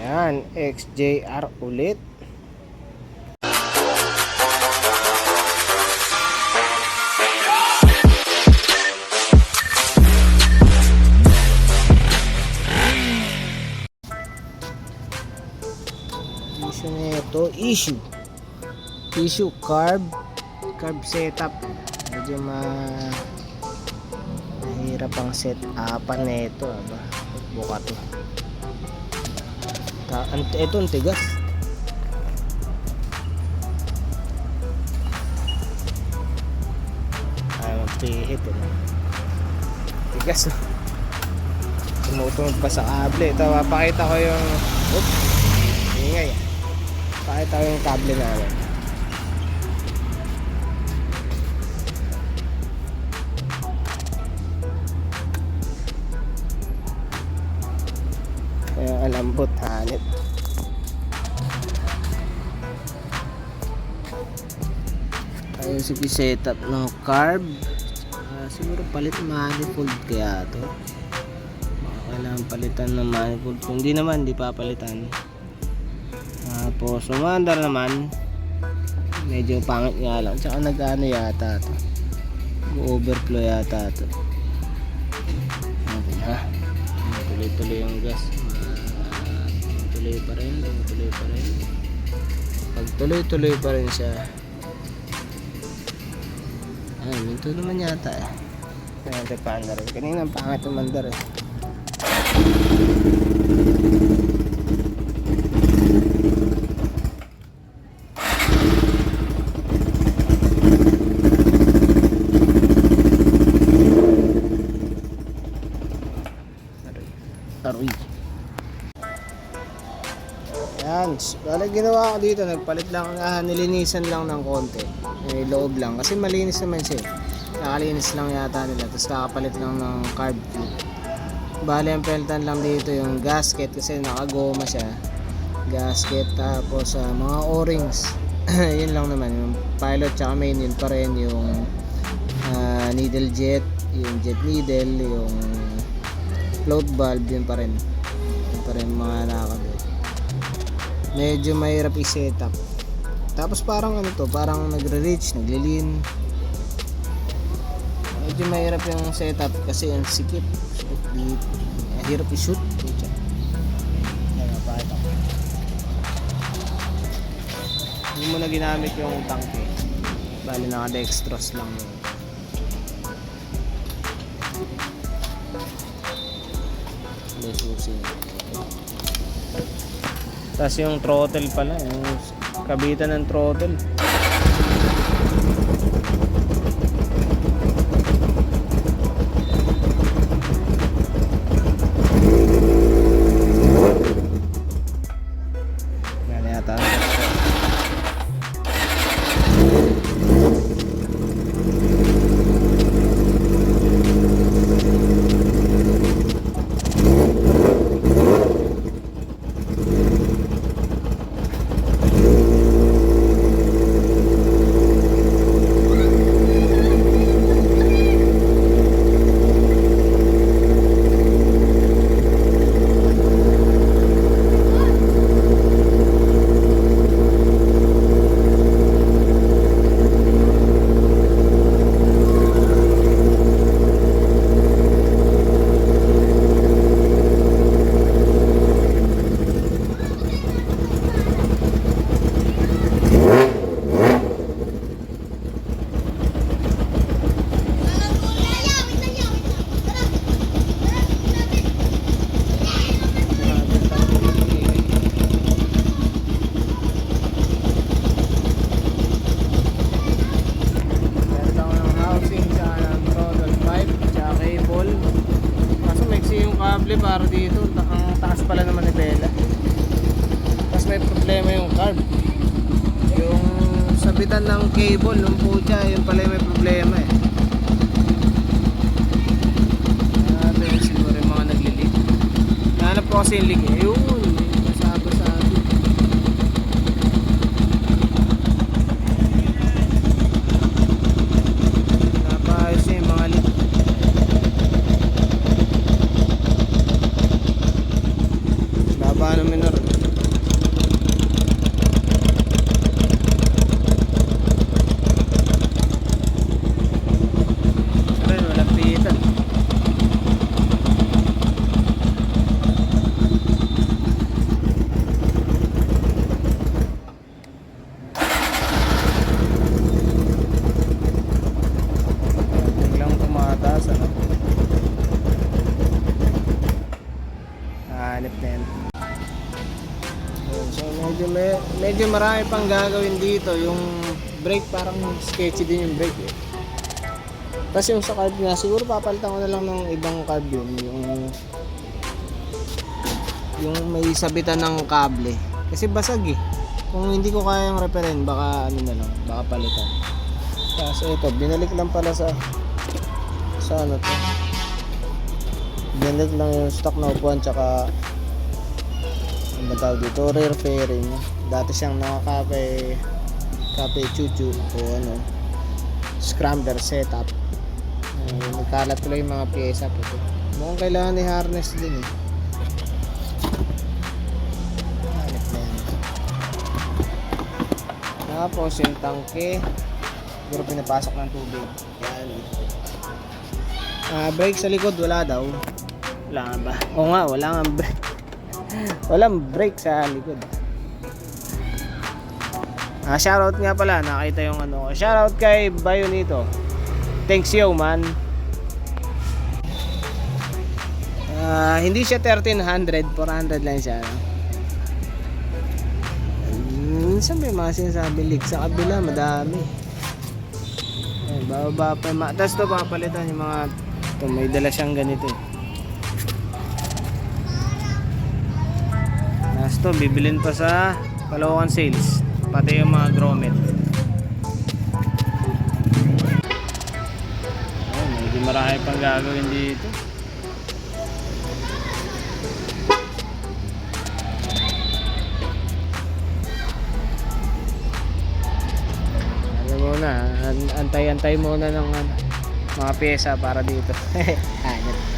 Ayan, XJR ulit. Issue na ito, issue carb setup. Medyo mahirap ang set upan na ito. Buka to. Ito ang tigas. Ay, magpihit tigas. Tumutungod pa sa kable. Ito, papakita ko yung ingay. Pakita ko yung kable namin. Kaya lambot, hanit. Ayun, sige, setup ng carb. Siguro palit manifold kaya to. Baka kailangan palitan ng manifold. Kung hindi naman, di papalitan. Tapos umandar naman, medyo pangit nga lang. Tsaka nag-ano yata to, overflow yata to. Okay, ha? Tuloy-tuloy yung gas. Tuloy pa rin. Pag tuloy-tuloy pa rin siya, ay, minto naman yata eh. Ayan, paandar rin. Kanina pangit umandar eh. Taroy. Yan, bala ginawa ko dito, nagpalit lang, nilinisan lang ng konti, loob lang, kasi malinis naman siya. Nakalinis lang yata nila, tapos kakapalit lang ng carb tube. Bali ang peltan lang dito yung gasket, kasi nakagoma siya, gasket, tapos mga o-rings. Yun lang naman, yung pilot tsaka main, yun pa rin, yung needle jet, yung jet needle, yung float valve, yun pa rin mga nakakabit. Medyo mahirap i-setup. Tapos parang ano to, parang nagre-reach, naglilin. Medyo mahirap yung setup kasi ang sikip. Hirap i-shoot. Hindi mo na ginamit yung tanke. Bali naka-dextrose lang yun. Susi. Tapos yung throttle pala, yung kabitan ng throttle. Yan yata. Para dito, ang taas pala naman ni Bella. Tapos may problema yung carb, yung sabitan ng cable ng pucha, yun pala may problema eh. Yun siguro yung mga naglilig. Nahanap ko kasi yung lig eh. Yun, masabi napayos yung mga lig. Baba namin na rin. hanip na yan. So medyo marami pang gagawin dito. Yung brake parang sketchy din yung brake eh. Tapos yung sa carb nga, siguro papalitan ko na lang ng ibang carb yun. Yung may sabitan ng kable. Kasi basag eh. Kung hindi ko kayang reparin, baka ano na lang, baka palitan. Tapos ito, binalik lang pala sa ano to. Binalik lang yung stock na upuan tsaka ang tawag dito, rear fairing. Dati siyang nakakape chuchu o ano, scrambler setup. Nagkalat tuloy yung mga pyesa po ito. Mukhang kailangan i-harness din eh. Hanip na yan. Tapos yung tangke, siguro pinapasok ng tubig. Yan. Brake sa likod wala daw. Wala nga ba? Oo nga, wala nga brake. Walang brake sa likod. Shoutout nga pala, nakita yung ano. Shoutout kay Bayonito. Thanks yo man. Hindi siya 1300, 400 lang siya. Minsan may mga sinasabi leak sa kabila, madami. Bababa pa. Tapos ito papalitan yung mga ito, may dala siyang ganito eh. Tapos ito, bibilin pa sa Caloocan Sales. Pati yung mga grommet. Medyo marami pang gagawin dito. Alam mo na, antay-antay muna ng mga pyesa para dito. Hanap.